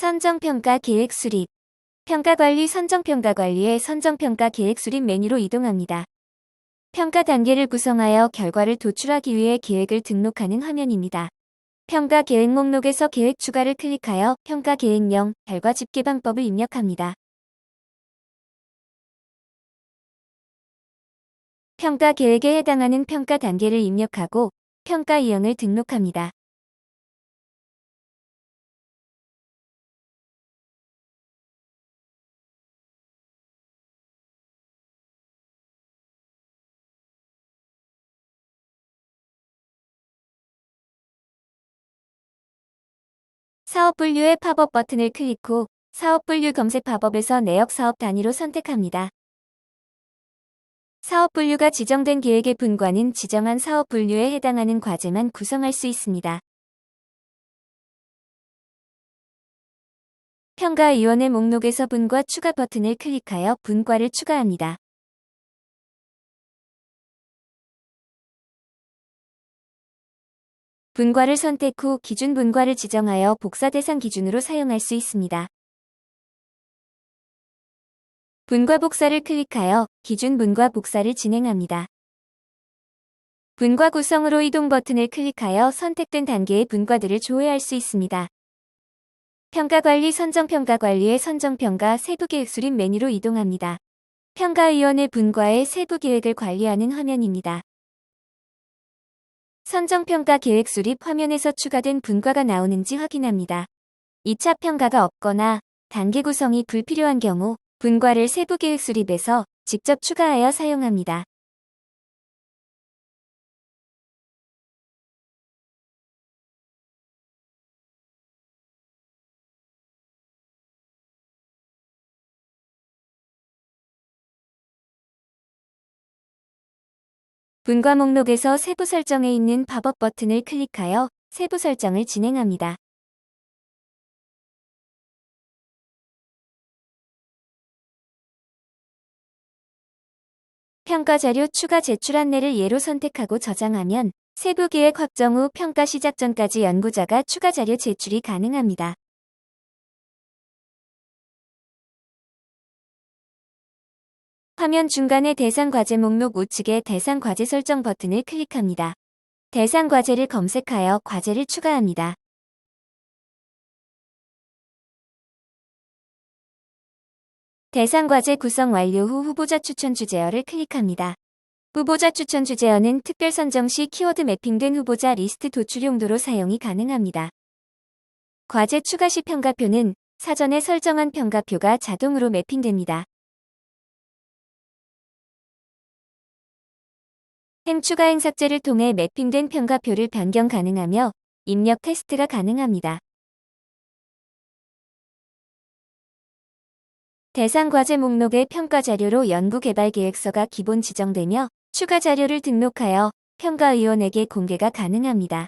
선정평가 계획 수립. 평가관리 선정평가관리의 선정평가 계획 수립 메뉴로 이동합니다. 평가 단계를 구성하여 결과를 도출하기 위해 계획을 등록하는 화면입니다. 평가 계획 목록에서 계획 추가를 클릭하여 평가 계획명, 결과 집계 방법을 입력합니다. 평가 계획에 해당하는 평가 단계를 입력하고 평가 유형을 등록합니다. 사업 분류의 팝업 버튼을 클릭 후 사업 분류 검색 팝업에서 내역 사업 단위로 선택합니다. 사업 분류가 지정된 계획의 분과는 지정한 사업 분류에 해당하는 과제만 구성할 수 있습니다. 평가위원회 목록에서 분과 추가 버튼을 클릭하여 분과를 추가합니다. 분과를 선택 후 기준 분과를 지정하여 복사 대상 기준으로 사용할 수 있습니다. 분과 복사를 클릭하여 기준 분과 복사를 진행합니다. 분과 구성으로 이동 버튼을 클릭하여 선택된 단계의 분과들을 조회할 수 있습니다. 평가관리 선정평가관리의 선정평가 세부계획 수립 메뉴로 이동합니다. 평가위원회 분과의 세부 계획을 관리하는 화면입니다. 선정평가 계획 수립 화면에서 추가된 분과가 나오는지 확인합니다. 2차 평가가 없거나 단계 구성이 불필요한 경우 분과를 세부 계획 수립에서 직접 추가하여 사용합니다. 분과 목록에서 세부 설정에 있는 팝업 버튼을 클릭하여 세부 설정을 진행합니다. 평가 자료 추가 제출 안내를 예로 선택하고 저장하면 세부 계획 확정 후 평가 시작 전까지 연구자가 추가 자료 제출이 가능합니다. 화면 중간에 대상 과제 목록 우측에 대상 과제 설정 버튼을 클릭합니다. 대상 과제를 검색하여 과제를 추가합니다. 대상 과제 구성 완료 후 후보자 추천 주제어를 클릭합니다. 후보자 추천 주제어는 특별 선정 시 키워드 매핑된 후보자 리스트 도출 용도로 사용이 가능합니다. 과제 추가 시 평가표는 사전에 설정한 평가표가 자동으로 매핑됩니다. 행 추가 행 삭제를 통해 매핑된 평가표를 변경 가능하며 입력 테스트가 가능합니다. 대상 과제 목록의 평가 자료로 연구개발 계획서가 기본 지정되며 추가 자료를 등록하여 평가위원에게 공개가 가능합니다.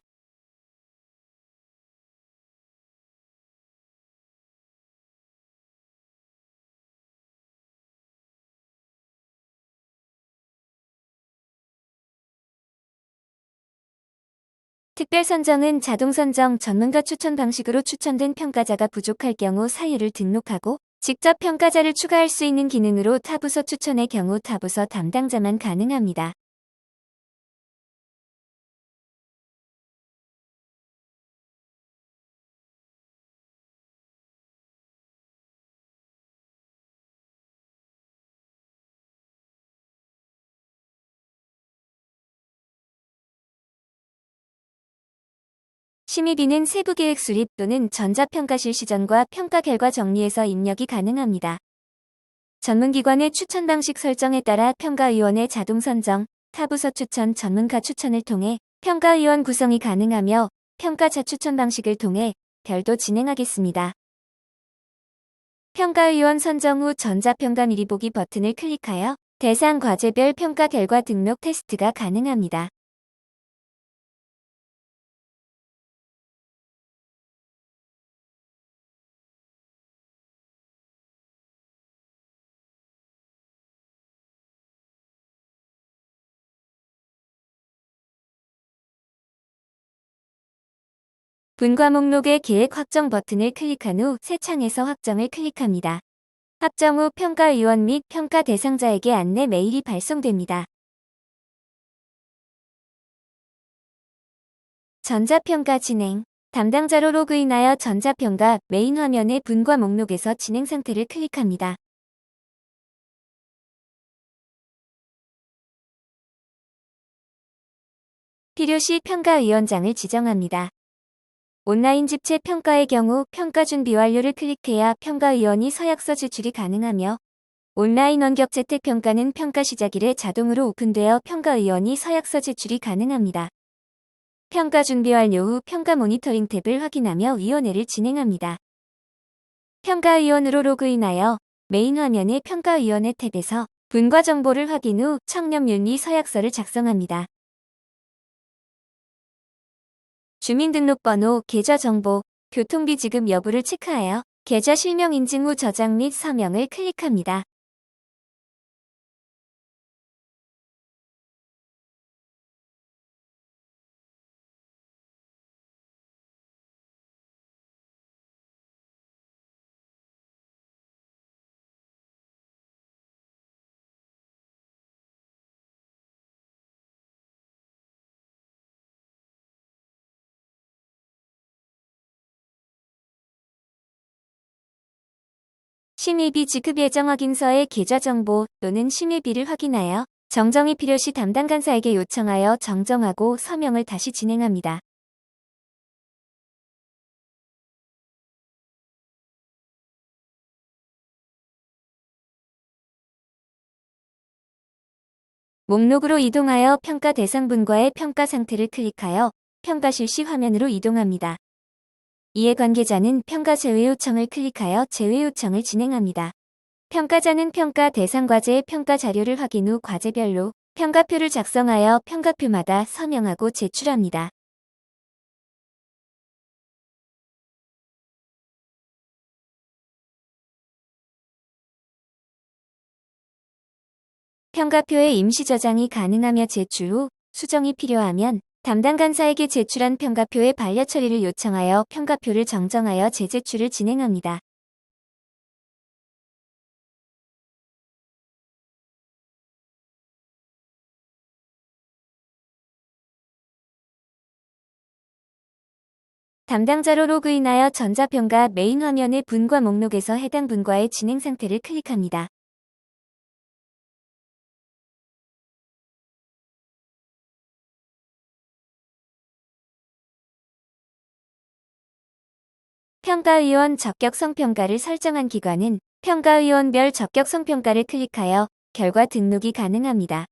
특별 선정은 자동 선정 전문가 추천 방식으로 추천된 평가자가 부족할 경우 사유를 등록하고 직접 평가자를 추가할 수 있는 기능으로 타부서 추천의 경우 타부서 담당자만 가능합니다. 심의비는 세부계획 수립 또는 전자평가 실시 전과 평가 결과 정리에서 입력이 가능합니다. 전문기관의 추천 방식 설정에 따라 평가위원회 자동 선정, 타부서 추천 전문가 추천을 통해 평가위원 구성이 가능하며 평가자 추천 방식을 통해 별도 진행하겠습니다. 평가위원 선정 후 전자평가 미리 보기 버튼을 클릭하여 대상 과제별 평가 결과 등록 테스트가 가능합니다. 분과 목록의 계획 확정 버튼을 클릭한 후 새 창에서 확정을 클릭합니다. 확정 후 평가위원 및 평가 대상자에게 안내 메일이 발송됩니다. 전자평가 진행. 담당자로 로그인하여 전자평가 메인 화면의 분과 목록에서 진행 상태를 클릭합니다. 필요시 평가위원장을 지정합니다. 온라인 집체 평가의 경우 평가 준비 완료를 클릭해야 평가위원이 서약서 제출이 가능하며 온라인 원격 재택 평가는 평가 시작 일에 자동으로 오픈되어 평가위원이 서약서 제출이 가능합니다. 평가 준비 완료 후 평가 모니터링 탭을 확인하며 위원회를 진행합니다. 평가위원으로 로그인하여 메인 화면의 평가위원회 탭에서 분과 정보를 확인 후 청렴률 및 서약서를 작성합니다. 주민등록번호, 계좌정보, 교통비 지급 여부를 체크하여 계좌 실명 인증 후 저장 및 서명을 클릭합니다. 심의비 지급 예정 확인서의 계좌 정보 또는 심의비를 확인하여 정정이 필요시 담당 간사에게 요청하여 정정하고 서명을 다시 진행합니다. 목록으로 이동하여 평가 대상 분과의 평가 상태를 클릭하여 평가 실시 화면으로 이동합니다. 이해 관계자는 평가 제외 요청을 클릭하여 제외 요청을 진행합니다. 평가자는 평가 대상 과제의 평가 자료를 확인 후 과제별로 평가표를 작성하여 평가표마다 서명하고 제출합니다. 평가표의 임시 저장이 가능하며 제출 후 수정이 필요하면 담당 간사에게 제출한 평가표의 반려 처리를 요청하여 평가표를 정정하여 재제출을 진행합니다. 담당자로 로그인하여 전자평가 메인 화면의 분과 목록에서 해당 분과의 진행 상태를 클릭합니다. 평가위원 적격성 평가를 설정한 기관은 평가위원별 적격성 평가를 클릭하여 결과 등록이 가능합니다.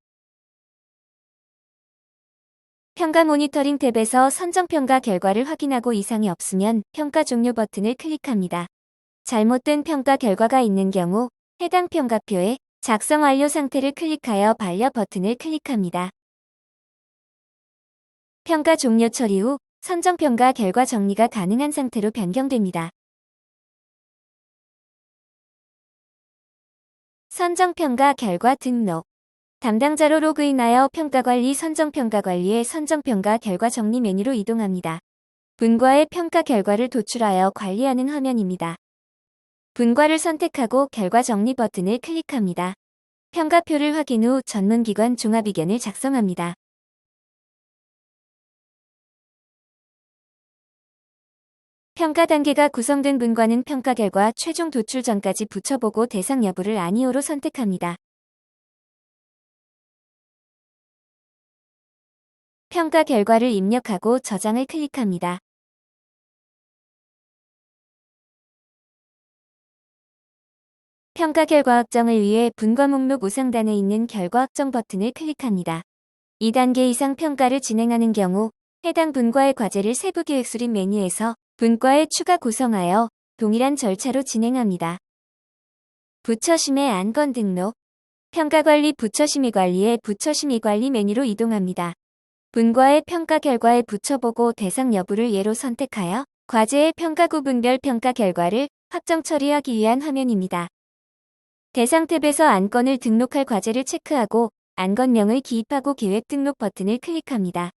평가 모니터링 탭에서 선정평가 결과를 확인하고 이상이 없으면 평가 종료 버튼을 클릭합니다. 잘못된 평가 결과가 있는 경우 해당 평가표에 작성 완료 상태를 클릭하여 반려 버튼을 클릭합니다. 평가 종료 처리 후 선정평가 결과 정리가 가능한 상태로 변경됩니다. 선정평가 결과 등록. 담당자로 로그인하여 평가관리 선정평가관리의 선정평가 결과 정리 메뉴로 이동합니다. 분과의 평가 결과를 도출하여 관리하는 화면입니다. 분과를 선택하고 결과 정리 버튼을 클릭합니다. 평가표를 확인 후 전문기관 종합의견을 작성합니다. 평가 단계가 구성된 분과는 평가 결과 최종 도출 전까지 붙여보고 대상 여부를 아니오로 선택합니다. 평가 결과를 입력하고 저장을 클릭합니다. 평가 결과 확정을 위해 분과 목록 우상단에 있는 결과 확정 버튼을 클릭합니다. 2단계 이상 평가를 진행하는 경우 해당 분과의 과제를 세부 계획 수립 메뉴에서 분과에 추가 구성하여 동일한 절차로 진행합니다. 부처심의 안건 등록. 평가관리 부처심의관리의 부처심의관리 메뉴로 이동합니다. 분과의 평가 결과에 부처보고 대상 여부를 예로 선택하여 과제의 평가 구분별 평가 결과를 확정 처리하기 위한 화면입니다. 대상 탭에서 안건을 등록할 과제를 체크하고 안건명을 기입하고 계획 등록 버튼을 클릭합니다.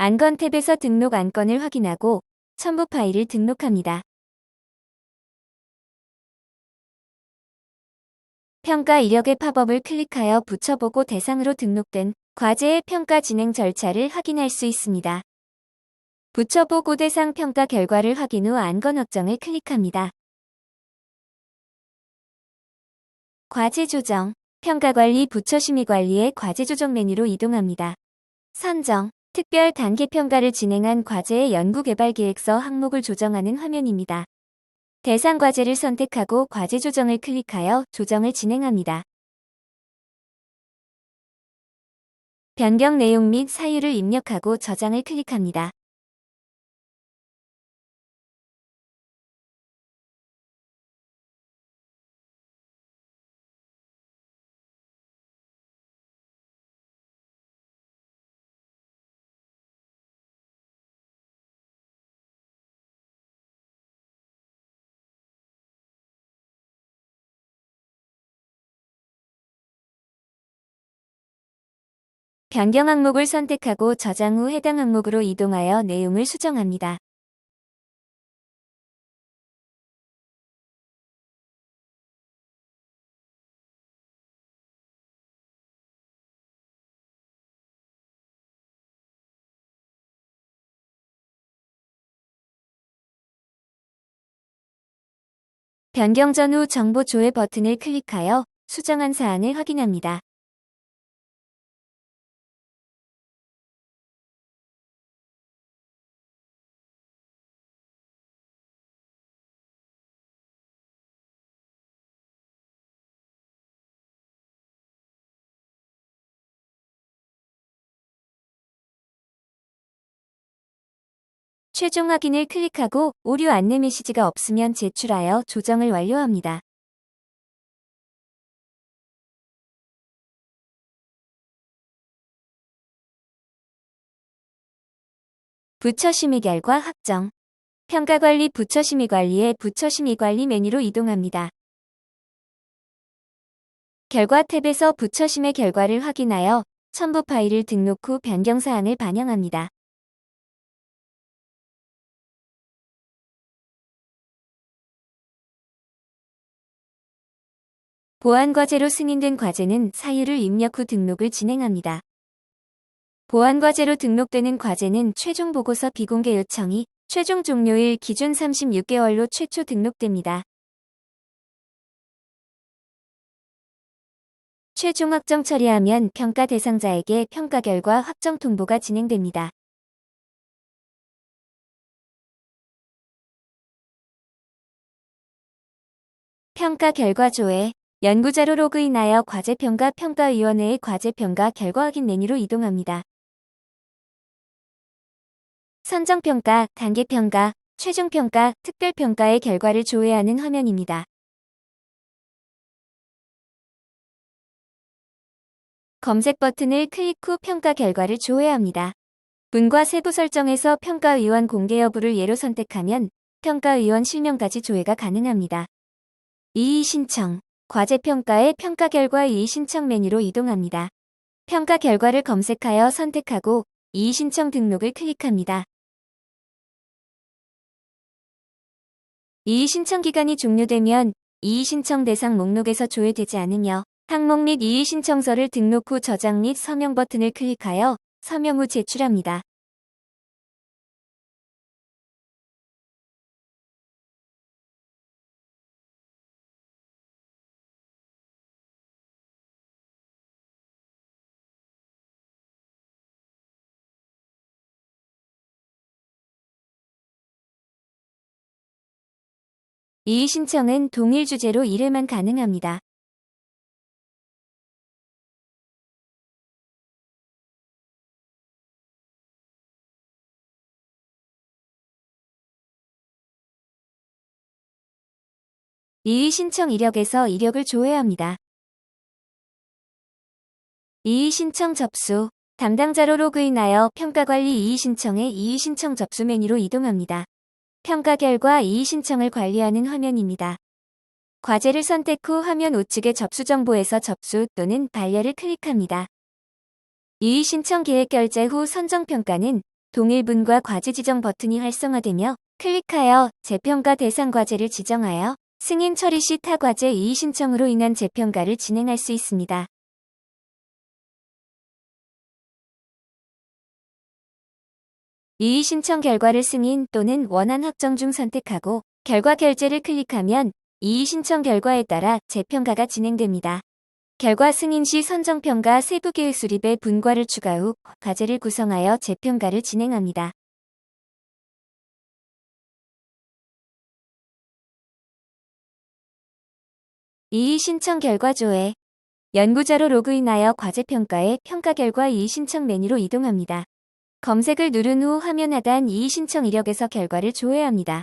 안건 탭에서 등록 안건을 확인하고 첨부 파일을 등록합니다. 평가 이력의 팝업을 클릭하여 붙여보고 대상으로 등록된 과제의 평가 진행 절차를 확인할 수 있습니다. 붙여보고 대상 평가 결과를 확인 후 안건 확정을 클릭합니다. 과제 조정, 평가관리 부처심의관리의 과제 조정 메뉴로 이동합니다. 선정, 특별 단계 평가를 진행한 과제의 연구개발계획서 항목을 조정하는 화면입니다. 대상 과제를 선택하고 과제 조정을 클릭하여 조정을 진행합니다. 변경 내용 및 사유를 입력하고 저장을 클릭합니다. 변경 항목을 선택하고 저장 후 해당 항목으로 이동하여 내용을 수정합니다. 변경 전후 정보 조회 버튼을 클릭하여 수정한 사항을 확인합니다. 최종 확인을 클릭하고 오류 안내 메시지가 없으면 제출하여 조정을 완료합니다. 부처심의 결과 확정. 평가관리 부처심의관리의 부처심의관리 메뉴로 이동합니다. 결과 탭에서 부처심의 결과를 확인하여 첨부 파일을 등록 후 변경 사항을 반영합니다. 보안 과제로 승인된 과제는 사유를 입력 후 등록을 진행합니다. 보안 과제로 등록되는 과제는 최종 보고서 비공개 요청이 최종 종료일 기준 36개월로 최초 등록됩니다. 최종 확정 처리하면 평가 대상자에게 평가 결과 확정 통보가 진행됩니다. 평가 결과 조회, 연구자료 로그인하여 과제평가 평가위원회의 과제평가 결과 확인 메뉴로 이동합니다. 선정평가, 단계평가, 최종평가, 특별평가의 결과를 조회하는 화면입니다. 검색 버튼을 클릭 후 평가 결과를 조회합니다. 분과 세부 설정에서 평가위원 공개 여부를 예로 선택하면 평가위원 실명까지 조회가 가능합니다. 이의 신청, 과제평가의 평가 결과 이의 신청 메뉴로 이동합니다. 평가 결과를 검색하여 선택하고 이의 신청 등록을 클릭합니다. 이의 신청 기간이 종료되면 이의 신청 대상 목록에서 조회되지 않으며 항목 및 이의 신청서를 등록 후 저장 및 서명 버튼을 클릭하여 서명 후 제출합니다. 이의 신청은 동일 주제로 1회만 가능합니다. 이의 신청 이력에서 이력을 조회합니다. 이의 신청 접수, 담당자로 로그인하여 평가관리 이의 신청의 이의 신청 접수 메뉴로 이동합니다. 평가 결과 이의 신청을 관리하는 화면입니다. 과제를 선택 후 화면 우측의 접수 정보에서 접수 또는 반려를 클릭합니다. 이의 신청 계획 결제 후 선정평가는 동일분과 과제 지정 버튼이 활성화되며 클릭하여 재평가 대상 과제를 지정하여 승인 처리 시 타 과제 이의 신청으로 인한 재평가를 진행할 수 있습니다. 이의 신청 결과를 승인 또는 원안 확정 중 선택하고 결과 결제를 클릭하면 이의 신청 결과에 따라 재평가가 진행됩니다. 결과 승인 시 선정평가 세부 계획 수립에 분과를 추가 후 과제를 구성하여 재평가를 진행합니다. 이의 신청 결과 조회. 연구자로 로그인하여 과제평가의 평가 결과 이의 신청 메뉴로 이동합니다. 검색을 누른 후 화면 하단 이의 신청 이력에서 결과를 조회합니다.